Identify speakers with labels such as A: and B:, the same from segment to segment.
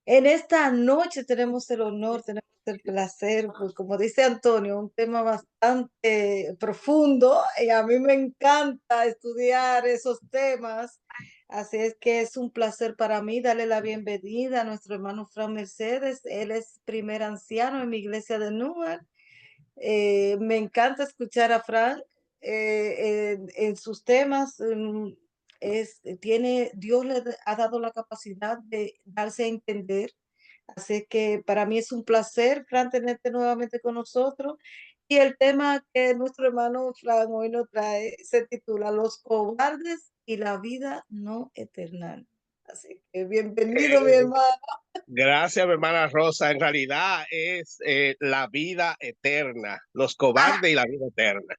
A: En esta noche tenemos el honor, tenemos el placer, pues como dice Antonio, un tema bastante profundo y a mí me encanta estudiar esos temas. Así es que es un placer para mí darle la bienvenida a nuestro hermano Fran Mercedes. Él es primer anciano en mi iglesia de Newark. Me encanta escuchar a Frank en sus temas. Dios ha dado la capacidad de darse a entender. Así que para mí es un placer, Fran, tenerte nuevamente con nosotros. Y el tema que nuestro hermano Fran hoy nos trae se titula Los cobardes y la vida no eterna. Así que bienvenido, mi
B: Eh,
A: hermano.
B: Gracias, mi hermana Rosa. En realidad es la vida eterna, los
A: Ah,
B: cobardes y la vida eterna.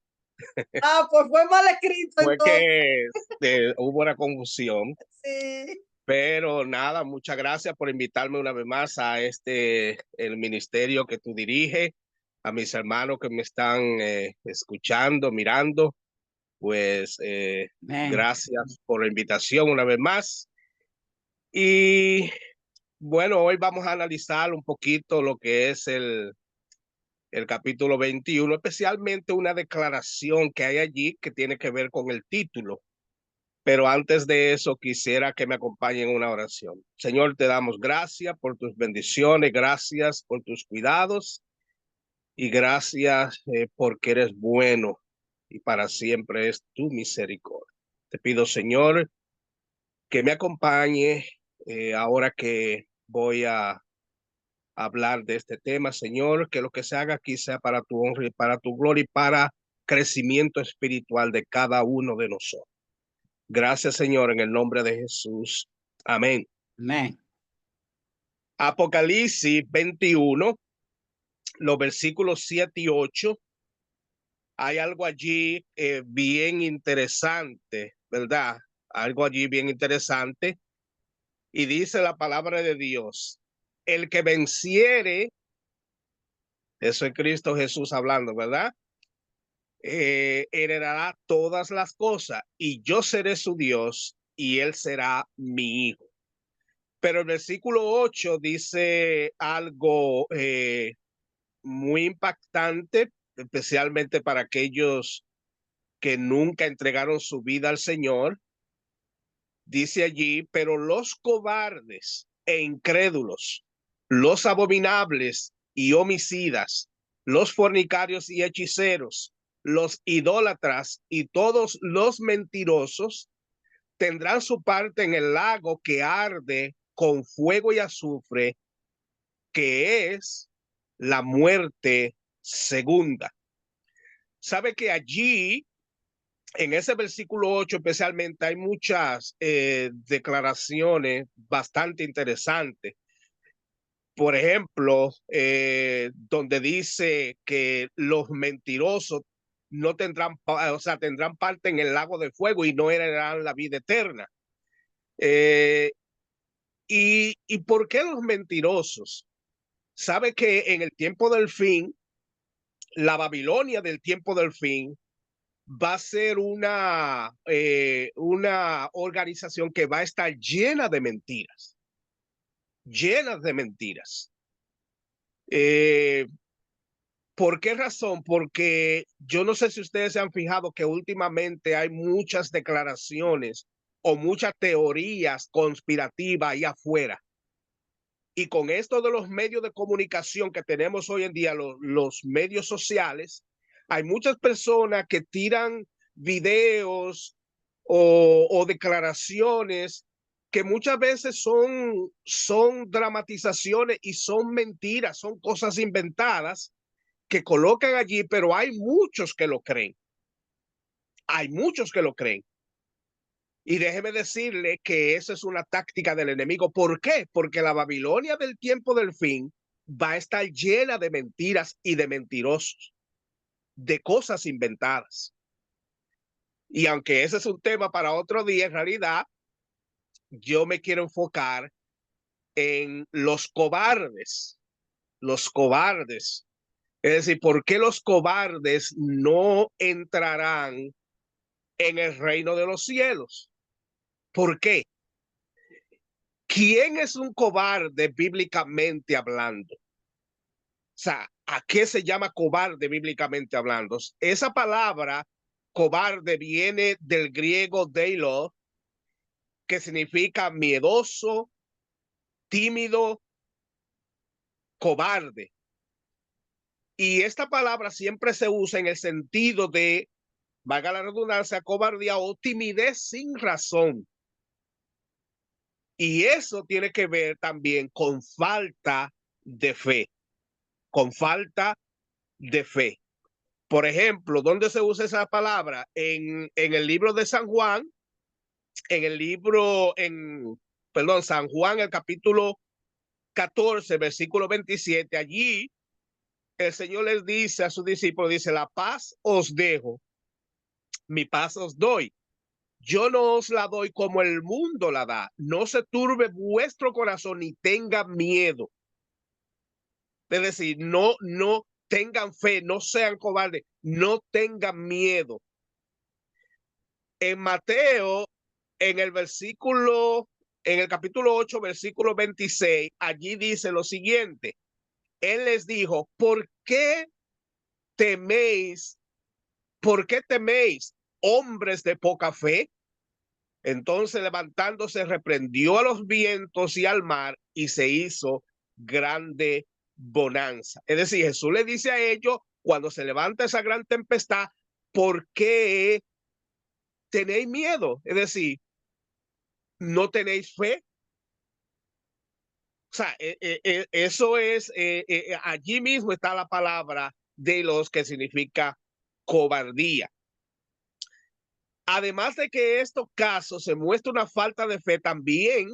A: pues fue mal escrito
B: Fue
A: entonces.
B: que hubo una confusión,
A: Sí.
B: pero nada, muchas gracias por invitarme una vez más a el ministerio que tú diriges, a mis hermanos que me están escuchando, mirando, pues
C: Amén.
B: gracias por la invitación una vez más. Y bueno, hoy vamos a analizar un poquito lo que es el capítulo 21, especialmente una declaración que hay allí que tiene que ver con el título. Pero antes de eso, quisiera que me acompañen en una oración. Señor, te damos gracias por tus bendiciones, gracias por tus cuidados y gracias porque eres bueno y para siempre es tu misericordia. Te pido, Señor, que me acompañe ahora que voy a hablar de este tema, Señor, que lo que se haga aquí sea para tu honra y para tu gloria y para crecimiento espiritual de cada uno de nosotros. Gracias, Señor, en el nombre de Jesús. Amén.
C: Amén.
B: Apocalipsis 21, los versículos 7 y 8, hay algo allí bien interesante, ¿verdad? Algo allí bien interesante. Y dice la palabra de Dios, el que venciere, eso es Cristo Jesús hablando, ¿verdad? Heredará todas las cosas y yo seré su Dios y él será mi hijo. Pero el versículo 8 dice algo muy impactante, especialmente para aquellos que nunca entregaron su vida al Señor. Dice allí, pero los cobardes e incrédulos, los abominables y homicidas, los fornicarios y hechiceros, los idólatras y todos los mentirosos tendrán su parte en el lago que arde con fuego y azufre, que es la muerte segunda. Sabe que allí, en ese versículo 8 especialmente, hay muchas declaraciones bastante interesantes. Por ejemplo, donde dice que los mentirosos no tendrán, o sea, tendrán parte en el lago de fuego y no heredarán la vida eterna. Eh, ¿Y por qué los mentirosos? Sabe que en el tiempo del fin, la Babilonia del tiempo del fin va a ser una organización que va a estar llenas de mentiras. Eh, ¿Por qué razón? Porque yo no sé si ustedes se han fijado que últimamente hay muchas declaraciones o muchas teorías conspirativas ahí afuera. Y con esto de los medios de comunicación que tenemos hoy en día, los medios sociales, hay muchas personas que tiran videos o declaraciones que muchas veces son dramatizaciones y son mentiras, son cosas inventadas que colocan allí, pero hay muchos que lo creen. Hay muchos que lo creen. Y déjeme decirle que esa es una táctica del enemigo. ¿Por qué? Porque la Babilonia del tiempo del fin va a estar llena de mentiras y de mentirosos, de cosas inventadas. Y aunque ese es un tema para otro día, en realidad yo me quiero enfocar en los cobardes, los cobardes. Es decir, ¿por qué los cobardes no entrarán en el reino de los cielos? ¿Por qué? ¿quién es un cobarde bíblicamente hablando? O sea, ¿a qué se llama cobarde bíblicamente hablando? Esa palabra cobarde viene del griego deilo, que significa miedoso, tímido, cobarde. Y esta palabra siempre se usa en el sentido de, valga la redundancia, cobardía o timidez sin razón. Y eso tiene que ver también con falta de fe, con falta de fe. Por ejemplo, ¿dónde se usa esa palabra? En el libro de San Juan, en el libro, perdón, San Juan, el capítulo 14, versículo 27, allí el Señor les dice a sus discípulos, dice, la paz os dejo, mi paz os doy. Yo no os la doy como el mundo la da. No se turbe vuestro corazón ni tenga miedo. Es decir, no tengan fe, no sean cobardes, no tengan miedo. En Mateo, en el versículo, en el capítulo 8, versículo 26, allí dice lo siguiente. Él les dijo, ¿por qué teméis? ¿Por qué teméis, hombres de poca fe? Entonces levantándose reprendió a los vientos y al mar y se hizo grande bonanza. Es decir, Jesús le dice a ellos, cuando se levanta esa gran tempestad, ¿por qué tenéis miedo? Es decir, ¿no tenéis fe? O sea, eso es, allí mismo está la palabra de los que significa cobardía. Además de que en estos casos se muestra una falta de fe, también,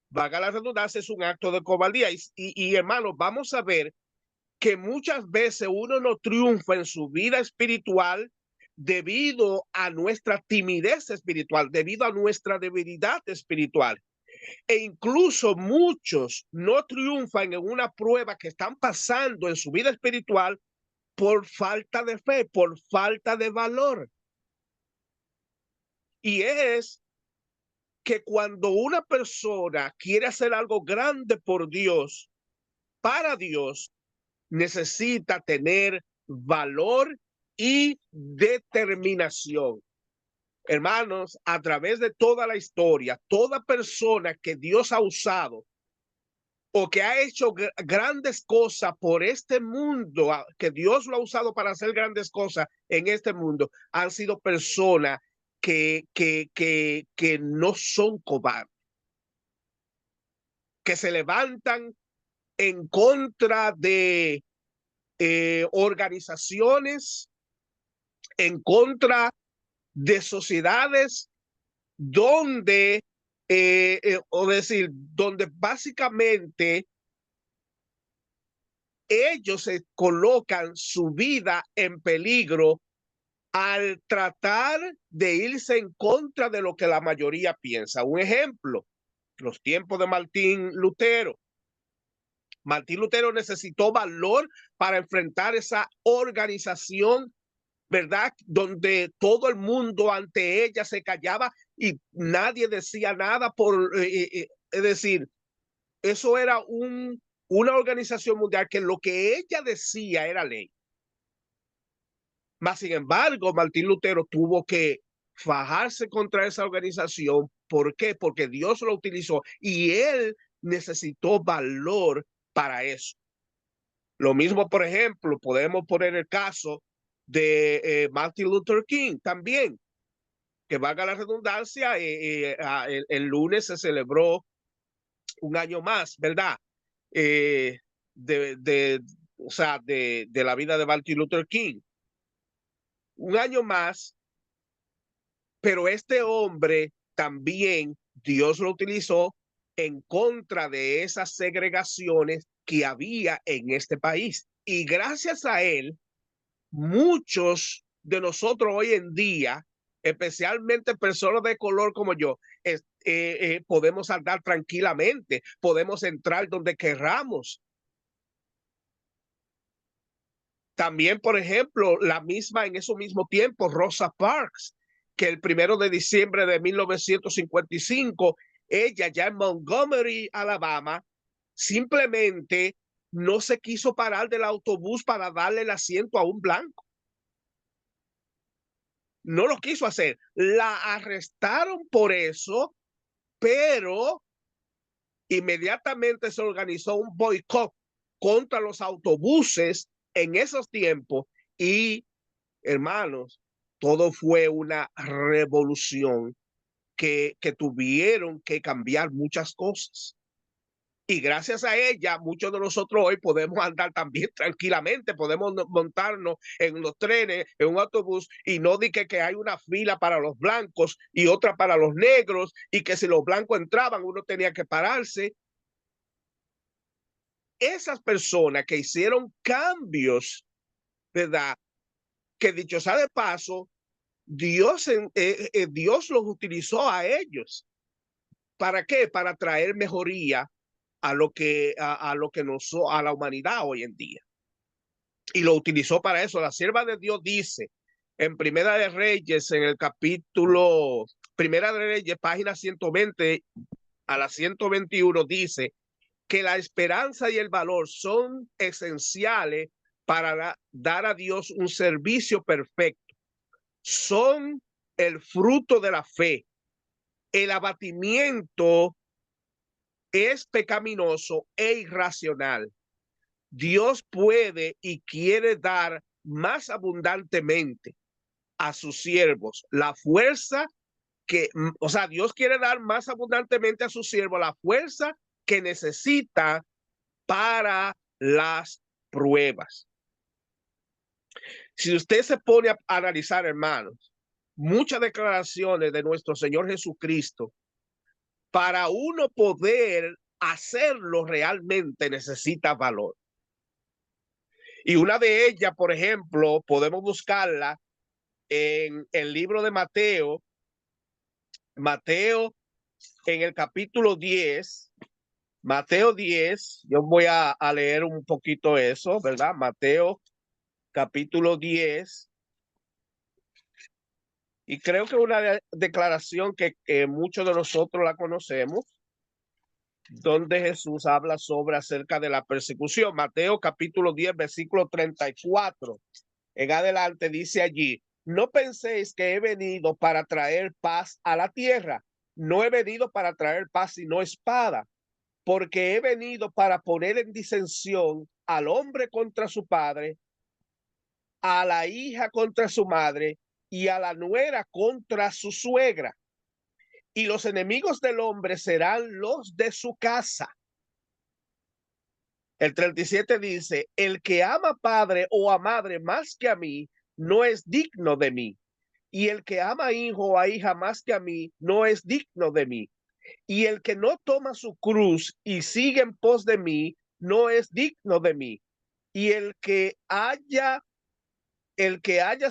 B: valga la redundancia, es un acto de cobardía. Y hermanos, vamos a ver que muchas veces uno no triunfa en su vida espiritual debido a nuestra timidez espiritual, debido a nuestra debilidad espiritual. E incluso muchos no triunfan en una prueba que están pasando en su vida espiritual por falta de fe, por falta de valor. Y es que cuando una persona quiere hacer algo grande por Dios, para Dios, necesita tener valor y determinación. Hermanos, a través de toda la historia, toda persona que Dios ha usado o que ha hecho grandes cosas por este mundo, que Dios lo ha usado para hacer grandes cosas en este mundo, han sido personas que no son cobardes, que se levantan en contra de organizaciones, en contra de sociedades donde, o decir, donde básicamente ellos se colocan su vida en peligro al tratar de irse en contra de lo que la mayoría piensa. Un ejemplo, los tiempos de Martín Lutero. Martín Lutero necesitó valor para enfrentar esa organización, ¿verdad? Donde todo el mundo ante ella se callaba y nadie decía nada es decir, eso era una organización mundial que lo que ella decía era ley. Mas, sin embargo, Martín Lutero tuvo que fajarse contra esa organización. ¿Por qué? Porque Dios lo utilizó y él necesitó valor para eso. Lo mismo, por ejemplo, podemos poner el caso de Martin Luther King también, que valga la redundancia, el lunes se celebró un año más, ¿verdad? Eh, o sea, de la vida de Martin Luther King. Un año más, pero este hombre también Dios lo utilizó en contra de esas segregaciones que había en este país. Y gracias a él, muchos de nosotros hoy en día, especialmente personas de color como yo, podemos andar tranquilamente, podemos entrar donde querramos. También, por ejemplo, la misma en ese mismo tiempo, Rosa Parks, que el 1 de diciembre de 1955 ella ya en Montgomery, Alabama, simplemente no se quiso parar del autobús para darle el asiento a un blanco. No lo quiso hacer. La arrestaron por eso, pero inmediatamente se organizó un boicot contra los autobuses en esos tiempos y, hermanos, todo fue una revolución que tuvieron que cambiar muchas cosas. Y gracias a ella, muchos de nosotros hoy podemos andar también tranquilamente, podemos montarnos en los trenes, en un autobús, y no di que hay una fila para los blancos y otra para los negros, y que si los blancos entraban, uno tenía que pararse. Esas personas que hicieron cambios, ¿verdad? Que dicho sea de paso, Dios los utilizó a ellos. ¿Para qué? Para traer mejoría a a la humanidad hoy en día. Y lo utilizó para eso. La sierva de Dios dice en Primera de Reyes, en el capítulo Primera de Reyes, página 120 a la 121, dice que la esperanza y el valor son esenciales para dar a Dios un servicio perfecto. Son el fruto de la fe. El abatimiento es pecaminoso e irracional. Dios puede y quiere dar más abundantemente a sus siervos la fuerza o sea, Dios quiere dar más abundantemente a sus siervos la fuerza que necesita para las pruebas. Si usted se pone a analizar, hermanos, muchas declaraciones de nuestro Señor Jesucristo, para uno poder hacerlo realmente necesita valor. Y una de ellas, por ejemplo, podemos buscarla en el libro de Mateo, Mateo en el capítulo 10, Mateo 10, yo voy a leer un poquito eso, ¿verdad? Mateo capítulo 10, y creo que una declaración que muchos de nosotros la conocemos, donde Jesús habla sobre acerca de la persecución. Mateo capítulo 10, versículo 34. En adelante dice allí, no penséis que he venido para traer paz a la tierra. No he venido para traer paz sino espada, porque he venido para poner en disensión al hombre contra su padre, a la hija contra su madre y a la nuera contra su suegra. Y los enemigos del hombre serán los de su casa. El 37 dice, el que ama padre o a madre más que a mí, no es digno de mí. Y el que ama a hijo o a hija más que a mí, no es digno de mí. Y el que no toma su cruz y sigue en pos de mí, no es digno de mí. Y el que haya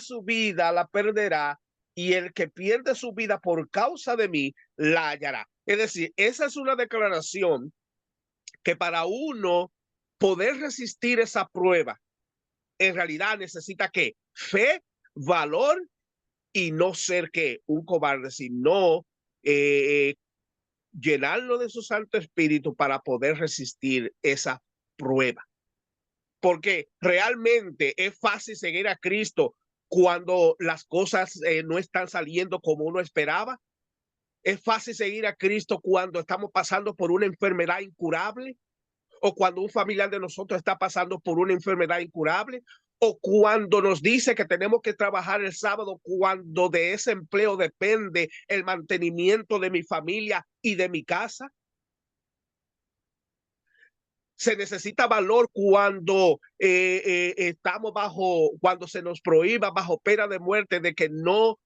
B: su vida la perderá, y el que pierde su vida por causa de mí, la hallará. Es decir, esa es una declaración que para uno poder resistir esa prueba, en realidad necesita ¿qué? Fe, valor y no ser ¿qué? Un cobarde, sino llenarlo de su Santo Espíritu para poder resistir esa prueba. Porque realmente es fácil seguir a Cristo cuando las cosas no están saliendo como uno esperaba. Es fácil seguir a Cristo cuando estamos pasando por una enfermedad incurable, o cuando un familiar de nosotros está pasando por una enfermedad incurable, o cuando nos dice que tenemos que trabajar el sábado, cuando de ese empleo depende el mantenimiento de mi familia y de mi casa. Se necesita valor cuando estamos cuando se nos prohíba bajo pena de muerte de que no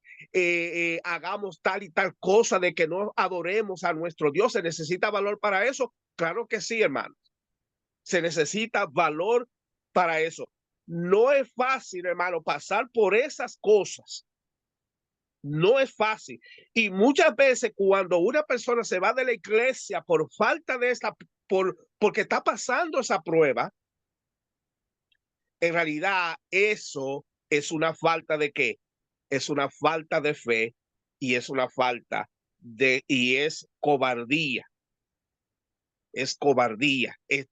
B: hagamos tal y tal cosa, de que no adoremos a nuestro Dios. ¿Se necesita valor para eso? Claro que sí, hermano. Se necesita valor para eso. No es fácil, hermano, pasar por esas cosas. No es fácil. Y muchas veces cuando una persona se va de la iglesia por falta de esa, porque está pasando esa prueba, en realidad eso es una falta de qué? Es una falta de fe y es una falta y es cobardía, es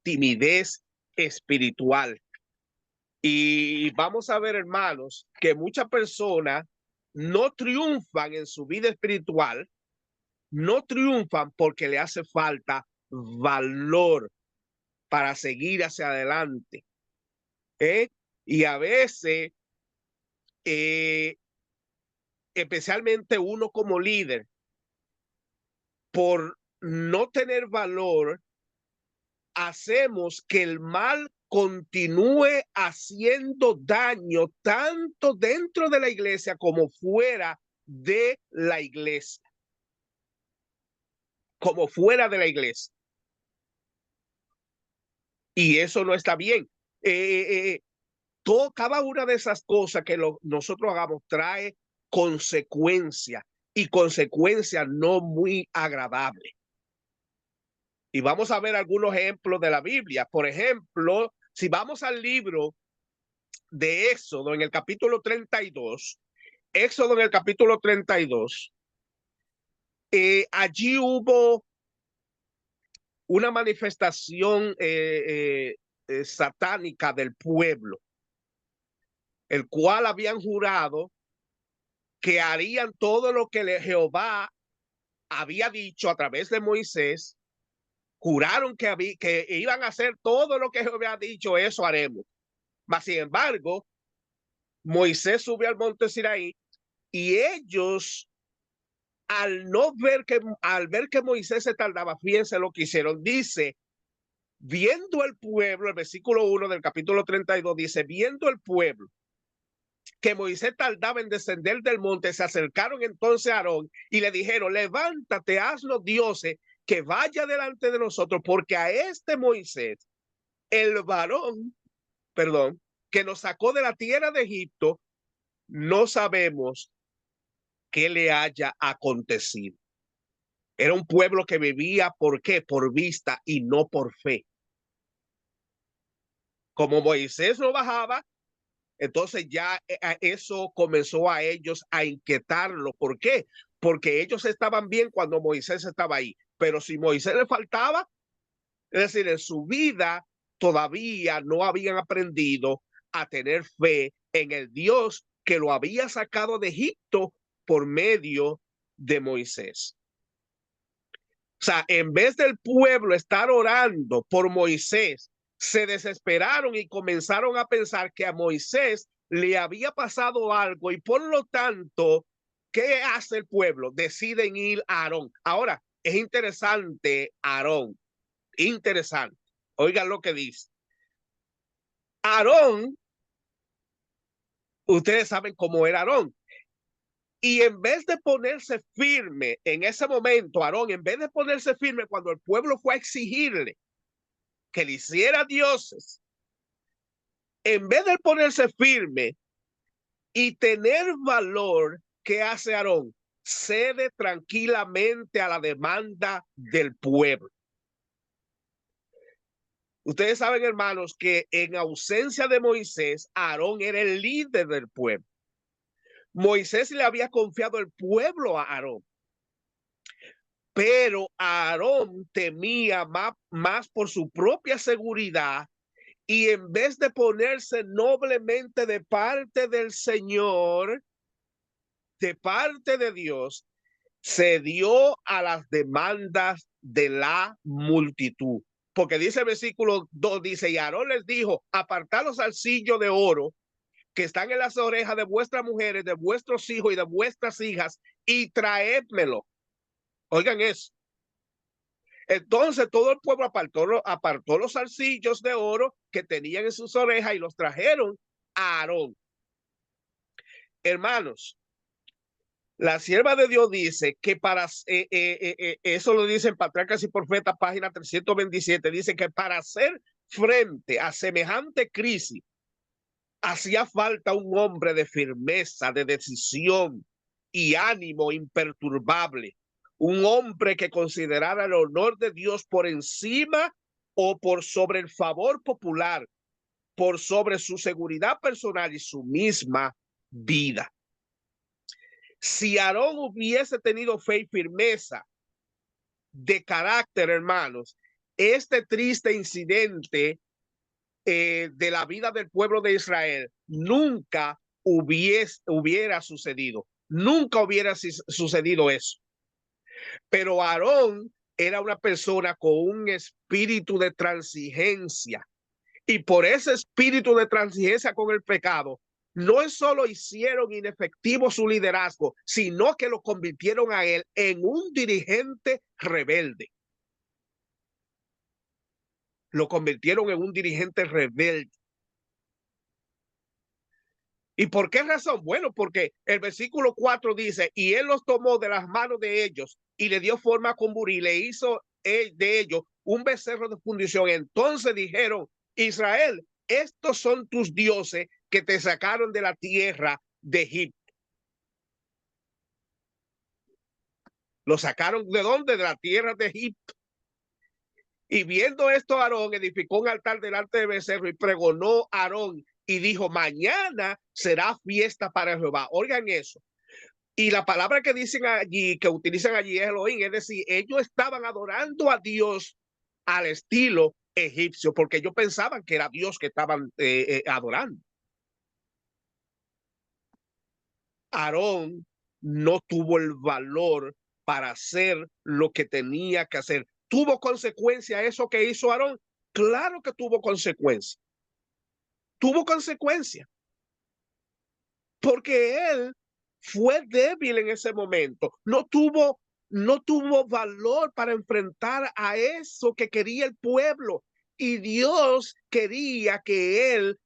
B: timidez espiritual. Y vamos a ver, hermanos, que muchas personas no triunfan en su vida espiritual, no triunfan porque le hace falta valor para seguir hacia adelante. Y a veces, especialmente uno como líder, por no tener valor, hacemos que el mal continúe haciendo daño tanto dentro de la iglesia como fuera de la iglesia. Como fuera de la iglesia. Y eso no está bien. Cada una de esas cosas que nosotros hagamos trae consecuencias, y consecuencias no muy agradables. Y vamos a ver algunos ejemplos de la Biblia. Por ejemplo, si vamos al libro de Éxodo en el capítulo 32, Éxodo en el capítulo 32, allí hubo una manifestación satánica del pueblo, el cual habían jurado que harían todo lo que Jehová había dicho a través de Moisés. Juraron que iban a hacer todo lo que Jehová había dicho, eso haremos. Mas, sin embargo, Moisés subió al monte Sinaí y ellos, al ver que Moisés se tardaba, fíjense lo que hicieron. Dice, viendo el pueblo, el versículo 1 del capítulo 32 dice, viendo el pueblo que Moisés tardaba en descender del monte, se acercaron entonces a Aarón y le dijeron, levántate, haznos dioses que vaya delante de nosotros, porque a este Moisés, el varón, que nos sacó de la tierra de Egipto, no sabemos qué le haya acontecido. Era un pueblo que vivía, ¿por qué? Por vista y no por fe. Como Moisés no bajaba, entonces ya eso comenzó a ellos a inquietarlo. ¿Por qué? Porque ellos estaban bien cuando Moisés estaba ahí, pero si Moisés le faltaba, es decir, en su vida todavía no habían aprendido a tener fe en el Dios que lo había sacado de Egipto por medio de Moisés. O sea, en vez del pueblo estar orando por Moisés, se desesperaron y comenzaron a pensar que a Moisés le había pasado algo y por lo tanto, ¿qué hace el pueblo? Deciden ir a Aarón. Ahora, es interesante Aarón, interesante. Oigan lo que dice. Aarón, ustedes saben cómo era Aarón. Y en vez de ponerse firme en ese momento, Aarón, en vez de ponerse firme cuando el pueblo fue a exigirle que le hiciera dioses, en vez de ponerse firme y tener valor, ¿qué hace Aarón? Cede tranquilamente a la demanda del pueblo. Ustedes saben, hermanos, que en ausencia de Moisés, Aarón era el líder del pueblo. Moisés le había confiado el pueblo a Aarón, pero Aarón temía más por su propia seguridad, y en vez de ponerse noblemente de parte del Señor, de parte de Dios, se dio a las demandas de la multitud. Porque dice el versículo 2, dice, y Aarón les dijo, apartad los zarcillos de oro que están en las orejas de vuestras mujeres, de vuestros hijos y de vuestras hijas, y traédmelo. Oigan eso. Entonces todo el pueblo apartó los zarcillos de oro que tenían en sus orejas y los trajeron a Aarón. Hermanos, la sierva de Dios dice que eso lo dice en Patriarcas y Profetas, página 327, dice que para hacer frente a semejante crisis hacía falta un hombre de firmeza, de decisión y ánimo imperturbable, un hombre que considerara el honor de Dios por encima o por sobre el favor popular, por sobre su seguridad personal y su misma vida. Si Aarón hubiese tenido fe y firmeza de carácter, hermanos, este triste incidente de la vida del pueblo de Israel nunca hubiera sucedido. Nunca hubiera sucedido eso. Pero Aarón era una persona con un espíritu de transigencia. Y por ese espíritu de transigencia con el pecado, no solo hicieron inefectivo su liderazgo, sino que lo convirtieron a él en un dirigente rebelde. Lo convirtieron en un dirigente rebelde. ¿Y por qué razón? Bueno, porque el versículo 4 dice, y él los tomó de las manos de ellos y le dio forma con burí, le hizo de ellos un becerro de fundición. Entonces dijeron, Israel, estos son tus dioses que te sacaron de la tierra de Egipto. ¿Lo sacaron de dónde? De la tierra de Egipto. Y viendo esto, Aarón edificó un altar delante del becerro y pregonó a Aarón y dijo, mañana será fiesta para Jehová. Oigan eso. Y la palabra que dicen allí, que utilizan allí es Elohim, es decir, ellos estaban adorando a Dios al estilo egipcio, porque ellos pensaban que era Dios que estaban adorando. Aarón no tuvo el valor para hacer lo que tenía que hacer. ¿Tuvo consecuencia eso que hizo Aarón? Claro que tuvo consecuencia. Tuvo consecuencia. Porque él fue débil en ese momento. No tuvo valor para enfrentar a eso que quería el pueblo. Y Dios quería que él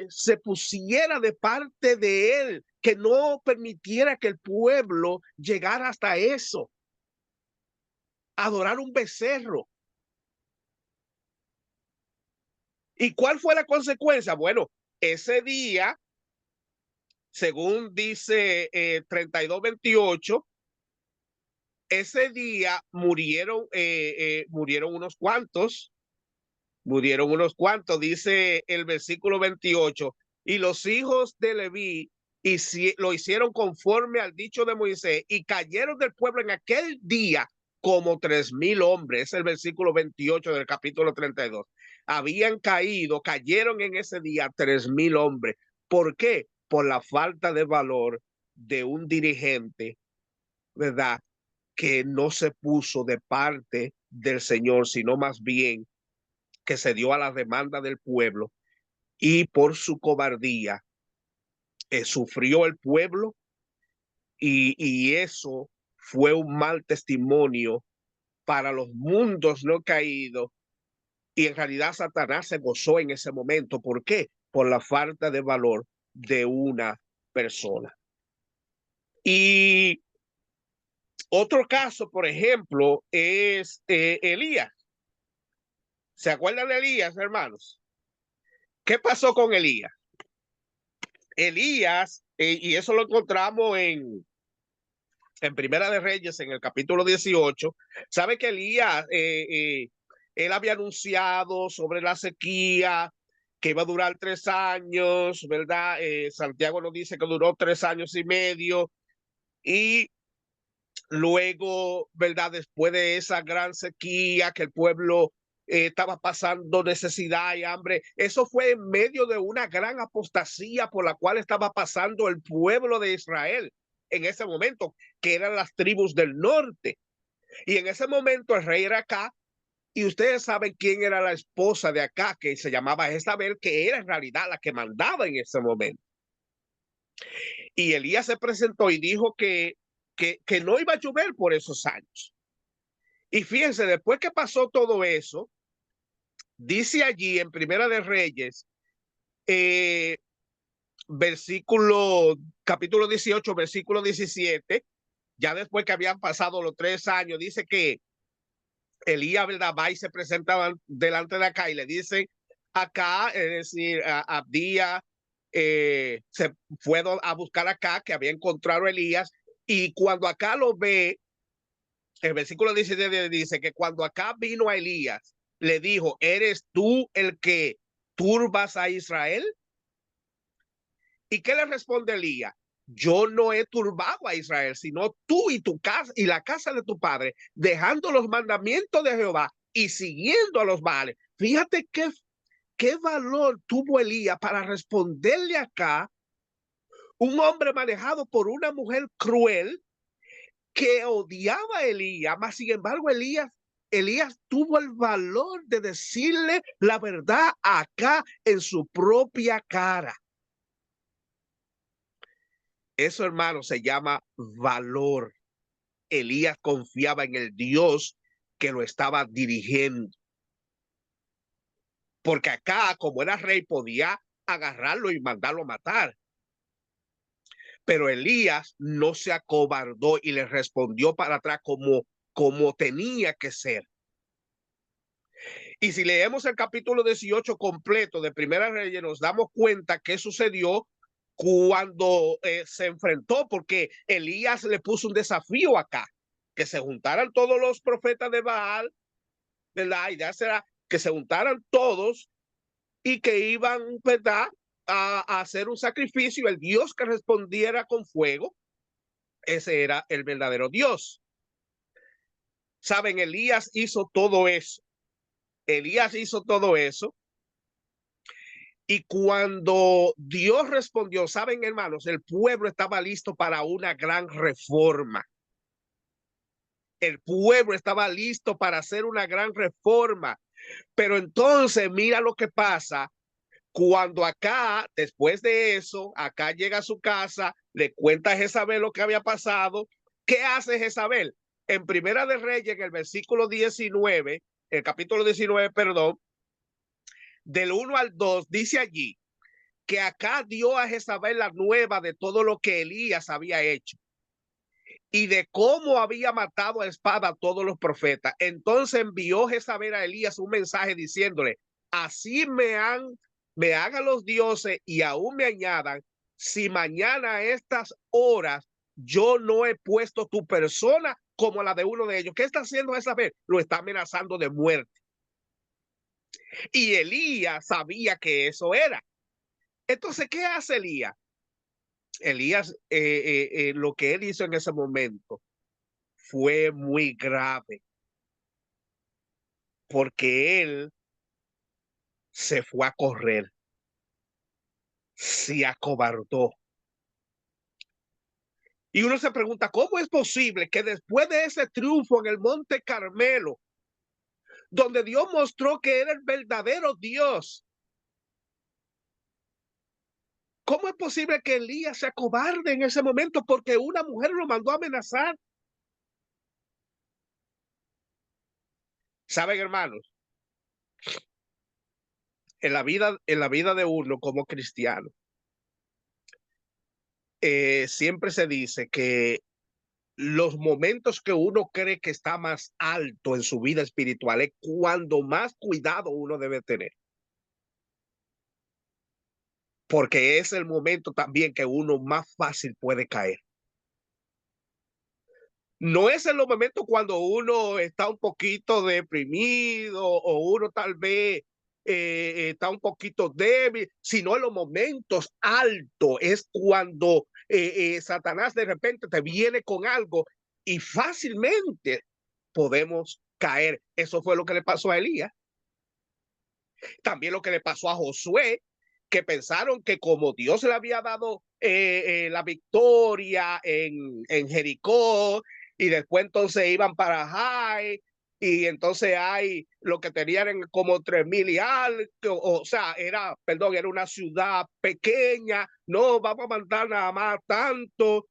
B: se pusiera de parte de él, que no permitiera que el pueblo llegara hasta eso, adorar un becerro. ¿Y cuál fue la consecuencia? Bueno, ese día, según dice 32:28, ese día murieron unos cuantos, dice el versículo 28, y los hijos de Leví lo hicieron conforme al dicho de Moisés, y cayeron del pueblo en aquel día como 3,000 hombres, es el versículo 28 del capítulo 32. Cayeron en ese día 3,000 hombres. ¿Por qué? Por la falta de valor de un dirigente, ¿verdad?, que no se puso de parte del Señor, sino más bien que se dio a la demanda del pueblo, y por su cobardía sufrió el pueblo, y eso fue un mal testimonio para los mundos no caídos, y en realidad Satanás se gozó en ese momento. ¿Por qué? Por la falta de valor de una persona. Y otro caso, por ejemplo, es Elías. ¿Se acuerdan de Elías, hermanos? ¿Qué pasó con Elías? Elías, y eso lo encontramos en Primera de Reyes, en el capítulo 18, sabe que Elías, él había anunciado sobre la sequía, que iba a durar 3 años, ¿verdad? Santiago nos dice que duró 3 años y medio, y luego, ¿verdad? Después de esa gran sequía que el pueblo estaba pasando necesidad y hambre, eso fue en medio de una gran apostasía por la cual estaba pasando el pueblo de Israel en ese momento, que eran las tribus del norte. Y en ese momento el rey era Acá, y ustedes saben quién era la esposa de Acá, que se llamaba Jezabel, que era en realidad la que mandaba en ese momento. Y Elías se presentó y dijo que no iba a llover por esos años. Y fíjense, después que pasó todo eso, dice allí en Primera de Reyes, capítulo 18, versículo 17, ya después que habían pasado los 3 años, dice que Elías, ¿verdad?, va y se presenta delante de Acá y le dice Acá, es decir, Abdías, se fue a buscar Acá, que había encontrado a Elías, y cuando Acá lo ve, el versículo 17 dice que cuando Acá vino a Elías, le dijo, ¿eres tú el que turbas a Israel? ¿Y qué le responde Elías? yo no he turbado a Israel, sino tú y tu casa y la casa de tu padre, dejando los mandamientos de Jehová y siguiendo a los Baales. Fíjate qué valor tuvo Elías para responderle acá, un hombre manejado por una mujer cruel que odiaba a Elías, mas sin embargo Elías tuvo el valor de decirle la verdad acá en su propia cara. Eso, hermano, se llama valor. Elías confiaba en el Dios que lo estaba dirigiendo. Porque acá, como era rey, podía agarrarlo y mandarlo a matar. Pero Elías no se acobardó y le respondió para atrás como tenía que ser. Y si leemos el capítulo 18 completo de Primera Reyes, nos damos cuenta que sucedió cuando se enfrentó, porque Elías le puso un desafío acá, que se juntaran todos los profetas de Baal, ¿verdad? La idea será que se juntaran todos y que iban, ¿verdad?, a hacer un sacrificio. El Dios que respondiera con fuego, ese era el verdadero Dios. Saben, Elías hizo todo eso. Elías hizo todo eso. Y cuando Dios respondió, saben, hermanos, el pueblo estaba listo para una gran reforma. El pueblo estaba listo para hacer una gran reforma. Pero entonces, mira lo que pasa cuando acá, después de eso, acá llega a su casa, le cuenta a Jezabel lo que había pasado. ¿Qué hace Jezabel? En Primera de Reyes, en el versículo 19, el capítulo 19, perdón, del 1 al 2, dice allí que acá dio a Jezabel la nueva de todo lo que Elías había hecho y de cómo había matado a espada a todos los profetas. Entonces envió Jezabel a Elías un mensaje diciéndole, así me hagan los dioses y aún me añadan, si mañana a estas horas yo no he puesto tu persona como la de uno de ellos. ¿Qué está haciendo Jezabel? Lo está amenazando de muerte. Y Elías sabía que eso era. Entonces, ¿qué hace Elías? Elías, lo que él hizo en ese momento fue muy grave, porque él se fue a correr, se acobardó. Y uno se pregunta, ¿cómo es posible que después de ese triunfo en el Monte Carmelo, donde Dios mostró que era el verdadero Dios, cómo es posible que Elías se acobarde en ese momento porque una mujer lo mandó a amenazar? Saben, hermanos, en la vida de uno como cristiano, siempre se dice que los momentos que uno cree que está más alto en su vida espiritual es cuando más cuidado uno debe tener, porque es el momento también que uno más fácil puede caer. No es en los momentos cuando uno está un poquito deprimido o uno tal vez está un poquito débil, sino en los momentos altos es cuando Satanás de repente te viene con algo y fácilmente podemos caer. Eso fue lo que le pasó a Elías. También lo que le pasó a Josué, que pensaron que como Dios le había dado la victoria en Jericó, y después entonces iban para Jai, y entonces hay lo que tenían como 3,000 y algo, o sea, era una ciudad pequeña, no vamos a mandar nada más tanto.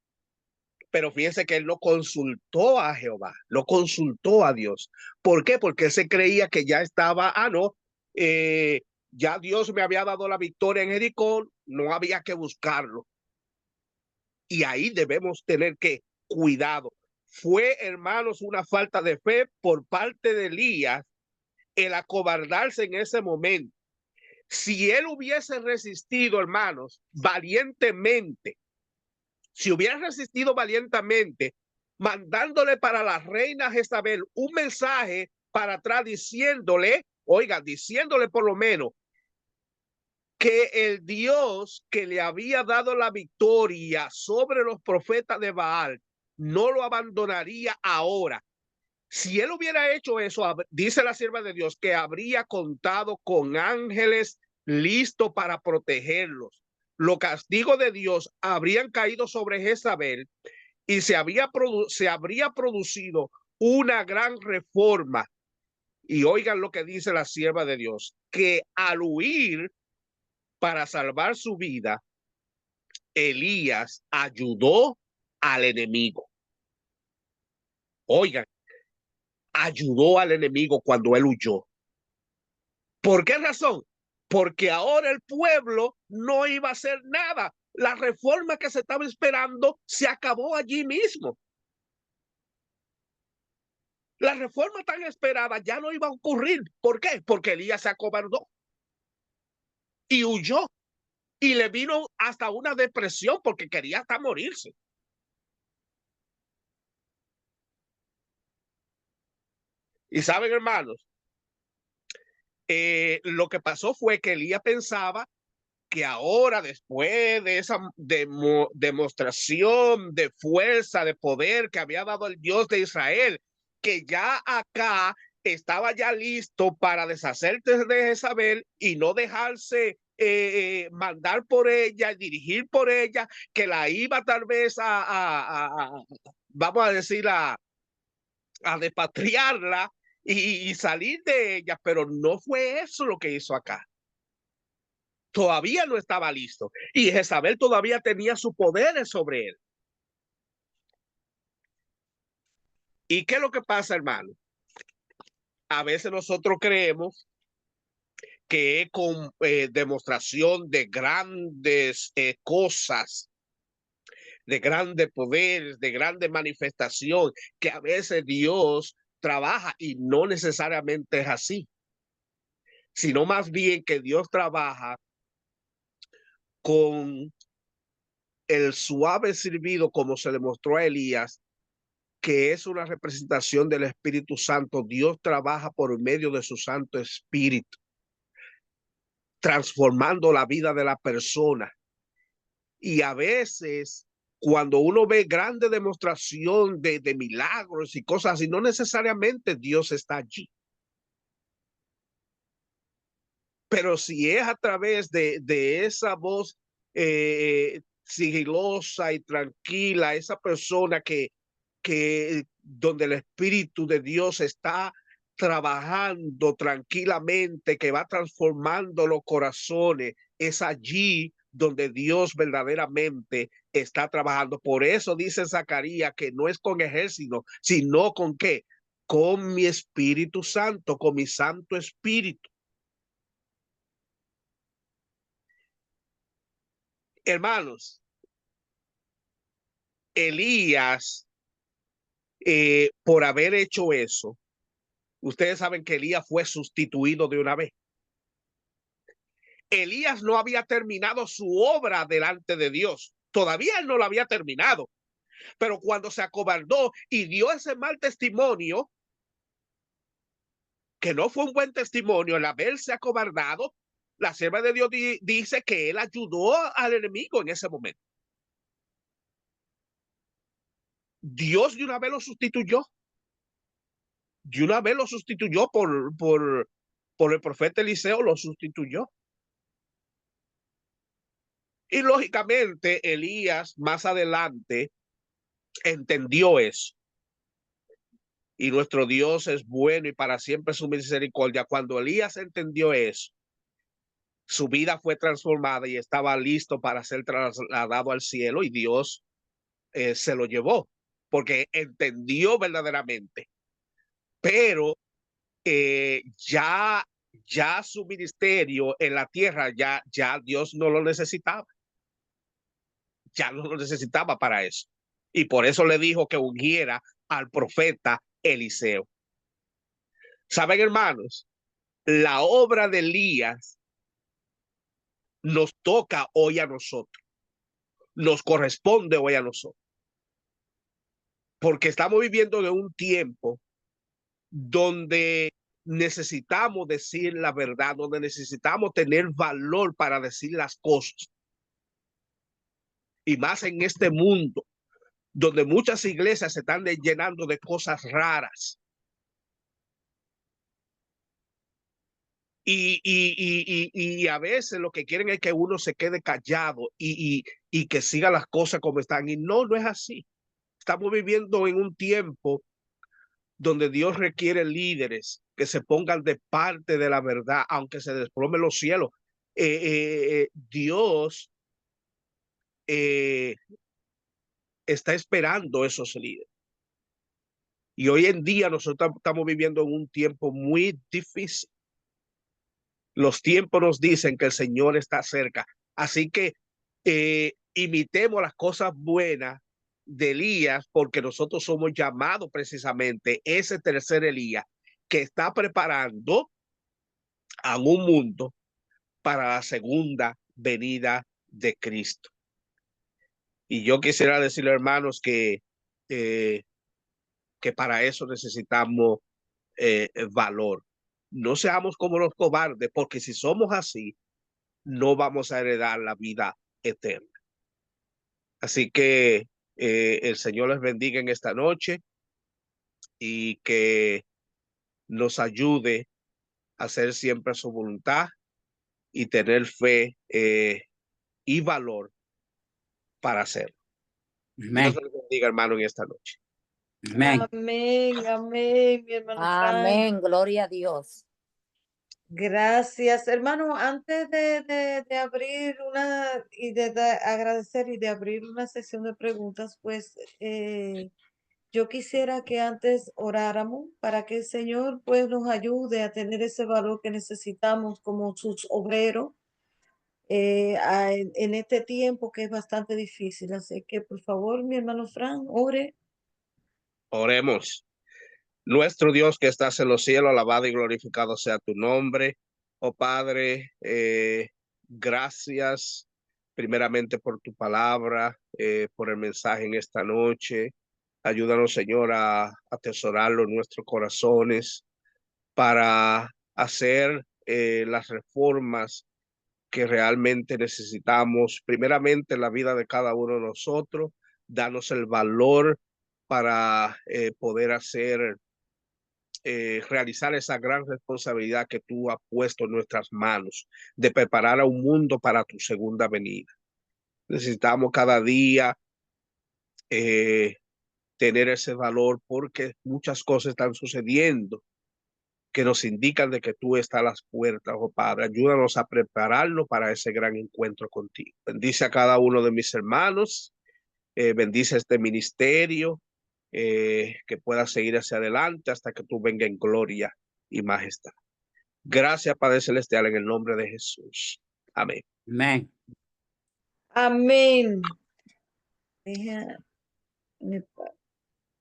B: Pero fíjense que él no consultó a Jehová, no consultó a Dios. ¿Por qué? Porque él se creía que ya estaba, no, eh, ya Dios me había dado la victoria en Jericó, no había que buscarlo. Y ahí debemos tener que cuidado. Fue, hermanos, una falta de fe por parte de Elías el acobardarse en ese momento. Si él hubiese resistido, hermanos, valientemente, si hubiera resistido valientemente, mandándole para la reina Jezabel un mensaje para atrás diciéndole, oiga, diciéndole por lo menos, que el Dios que le había dado la victoria sobre los profetas de Baal no lo abandonaría ahora. Si él hubiera hecho eso, dice la sierva de Dios, que habría contado con ángeles listos para protegerlos. Los castigos de Dios habrían caído sobre Jezabel y se habría producido una gran reforma. Y oigan lo que dice la sierva de Dios, que al huir para salvar su vida, Elías ayudó al enemigo. Oigan, ayudó al enemigo cuando él huyó. ¿Por qué razón? Porque ahora el pueblo no iba a hacer nada. La reforma que se estaba esperando se acabó allí mismo. La reforma tan esperada ya no iba a ocurrir. ¿Por qué? Porque Elías se acobardó y huyó y le vino hasta una depresión porque quería hasta morirse. Y saben, hermanos, lo que pasó fue que Elías pensaba que ahora, después de esa demostración de fuerza, de poder que había dado el Dios de Israel, que ya acá estaba ya listo para deshacerse de Jezabel y no dejarse mandar por ella, dirigir por ella, que la iba tal vez vamos a decir, a despatriarla y salir de ella, pero no fue eso lo que hizo acá. Todavía no estaba listo y Jezabel todavía tenía su poder sobre él. ¿Y qué es lo que pasa, hermano? A veces nosotros creemos que es con demostración de grandes cosas, de grandes poderes, de grande manifestación, que a veces Dios trabaja y no necesariamente es así, sino más bien que Dios trabaja con el suave silbido, como se le mostró a Elías, que es una representación del Espíritu Santo. Dios trabaja por medio de su Santo Espíritu, transformando la vida de la persona. Y a veces, cuando uno ve grande demostración de milagros y cosas así, no necesariamente Dios está allí. Pero si es a través de esa voz sigilosa y tranquila, esa persona que donde el Espíritu de Dios está trabajando tranquilamente, que va transformando los corazones, es allí donde Dios verdaderamente está trabajando. Por eso dice Zacarías que no es con ejército, sino con qué, con mi Espíritu Santo, con mi Santo Espíritu. Hermanos, Elías, por haber hecho eso, ustedes saben que Elías fue sustituido de una vez. Elías no había terminado su obra delante de Dios. Todavía él no la había terminado. Pero cuando se acobardó y dio ese mal testimonio, que no fue un buen testimonio el haberse acobardado, la sierva de Dios dice que él ayudó al enemigo en ese momento. Dios de una vez lo sustituyó. De una vez lo sustituyó por el profeta Eliseo, lo sustituyó. Y lógicamente Elías más adelante entendió eso. Y nuestro Dios es bueno y para siempre su misericordia. Cuando Elías entendió eso, su vida fue transformada y estaba listo para ser trasladado al cielo y Dios se lo llevó porque entendió verdaderamente. Pero ya su ministerio en la tierra, ya Dios no lo necesitaba. Ya no lo necesitaba para eso. Y por eso le dijo que ungiera al profeta Eliseo. ¿Saben, hermanos? La obra de Elías nos toca hoy a nosotros, nos corresponde hoy a nosotros, porque estamos viviendo en un tiempo donde necesitamos decir la verdad, donde necesitamos tener valor para decir las cosas. Y más en este mundo, donde muchas iglesias se están llenando de cosas raras. Y a veces lo que quieren es que uno se quede callado y que siga las cosas como están. Y no, no es así. Estamos viviendo en un tiempo donde Dios requiere líderes que se pongan de parte de la verdad, aunque se desplomen los cielos. Dios está esperando esos líderes. Y hoy en día nosotros estamos viviendo en un tiempo muy difícil. Los tiempos nos dicen que el Señor está cerca. Así que imitemos las cosas buenas de Elías, porque nosotros somos llamados precisamente ese tercer Elías que está preparando a un mundo para la segunda venida de Cristo. Y yo quisiera decirle, hermanos, que para eso necesitamos valor. No seamos como los cobardes, porque si somos así, no vamos a heredar la vida eterna. Así que el Señor les bendiga en esta noche y que nos ayude a hacer siempre su voluntad y tener fe y valor para hacerlo. Dios
C: Amén.
B: les bendiga, hermano, en esta noche.
C: Amén.
A: Amén, amén, mi hermano Frank.
D: Amén, gloria a Dios.
A: Gracias, hermano. Antes de abrir y de agradecer y de abrir una sesión de preguntas, pues yo quisiera que antes oráramos para que el Señor pues nos ayude a tener ese valor que necesitamos como sus obreros en este tiempo que es bastante difícil. Así que por favor, mi hermano Frank, ore.
B: Oremos. Nuestro Dios que estás en los cielos, alabado y glorificado sea tu nombre. Oh Padre, gracias primeramente por tu palabra, por el mensaje en esta noche. Ayúdanos, Señor, a atesorarlo en nuestros corazones para hacer las reformas que realmente necesitamos, primeramente en la vida de cada uno de nosotros. Danos el valor para poder realizar esa gran responsabilidad que tú has puesto en nuestras manos, de preparar a un mundo para tu segunda venida. Necesitamos cada día tener ese valor, porque muchas cosas están sucediendo que nos indican de que tú estás a las puertas, oh Padre. Ayúdanos a prepararnos para ese gran encuentro contigo. Bendice a cada uno de mis hermanos, bendice este ministerio, que pueda seguir hacia adelante hasta que tú venga en gloria y majestad. Gracias, Padre Celestial, en el nombre de Jesús. Amén.
C: Amén.
A: Amén. Déjame